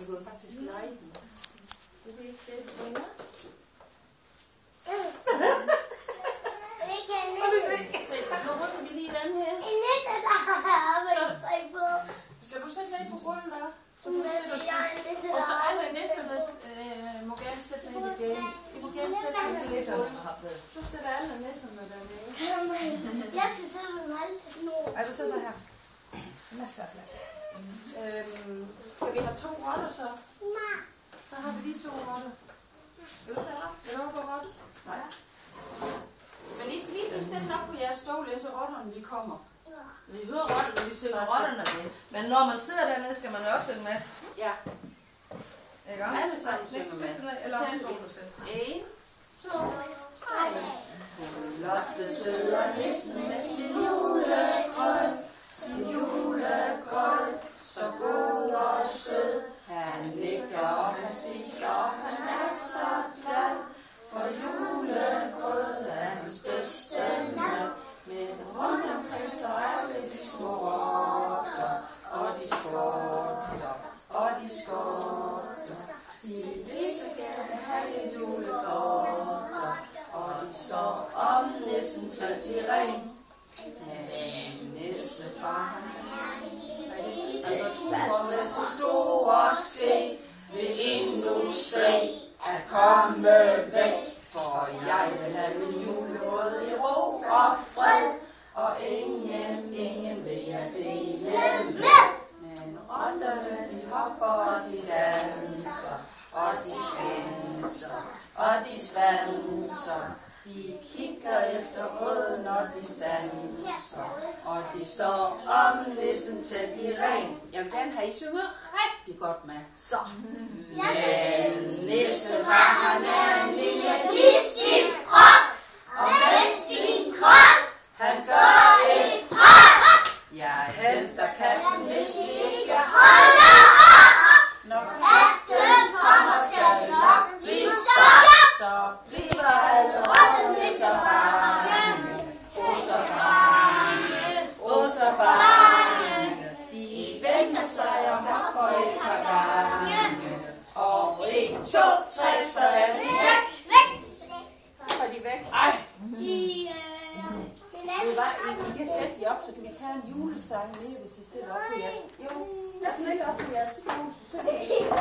du kan faktisk lege den. Du ved ikke det, du ringer? Nu rykker vi lige den her. En nisse, der har arbejdsstrik på. Skal du sætte ned på gulvet der? Og så alle nisserne må gerne sætte ned i det. De må gerne sætte ned i gulvet. Så sætter alle nisserne dernede. Jeg skal sidde med Malte nu. Er du sidder her? Masser af plads. Skal vi have 2 rotter så? Nej. Så har vi lige 2 rotter. Vil du gå godt? Nej. Men I skal lige blive sætte op på jeres stol, indtil rotterne de kommer. Vi hører rotterne, vi synger rotterne med. Men når man sidder dernede, skal man jo også synge med. Ja. Ikke? Alle sammen synger med. Eller om stol du selv. 1, 2, 3. På loftet sidder nissen med sin julegrød. Sin julegrød, så god og sød. Han ligger og han spiser, og han er så glad. For julegrød er hans bedste mad. Men rundt omkring står alle de små rotter, og de skorter, og de skorter. De vil så gerne have julegrød, og de står om nissen til de ren. Men nissefar, han med sin store ske, vil endnu se at komme væk. For jeg vil have min julegrød i ro og fred, og ingen vil jeg dele med. Men rotterne de hopper og de danser, og de skænser, og de svanser. De kigger efter rød, når de standser, og de står om nissen til de ren. Jeg vil gerne have, I synger rigtig godt med. Så. Men nissefar, han er en lille nisseprop, og med sin krop, han gør et prop. Jeg henter katten, hvis I ikke holder op. Når katten kommer, skal det nok blive stop. Så bliver alle rotterne så bange, så bange, så bange. De vender sig og hopper et par gange, og 1, 2, 3, så er de væk. Er de væk? Ej. I kan sætte de op, så kan vi tage en julesang med, hvis I sætter op på jeres. Jo, sæt den ikke op på jeres stol, så det er helt.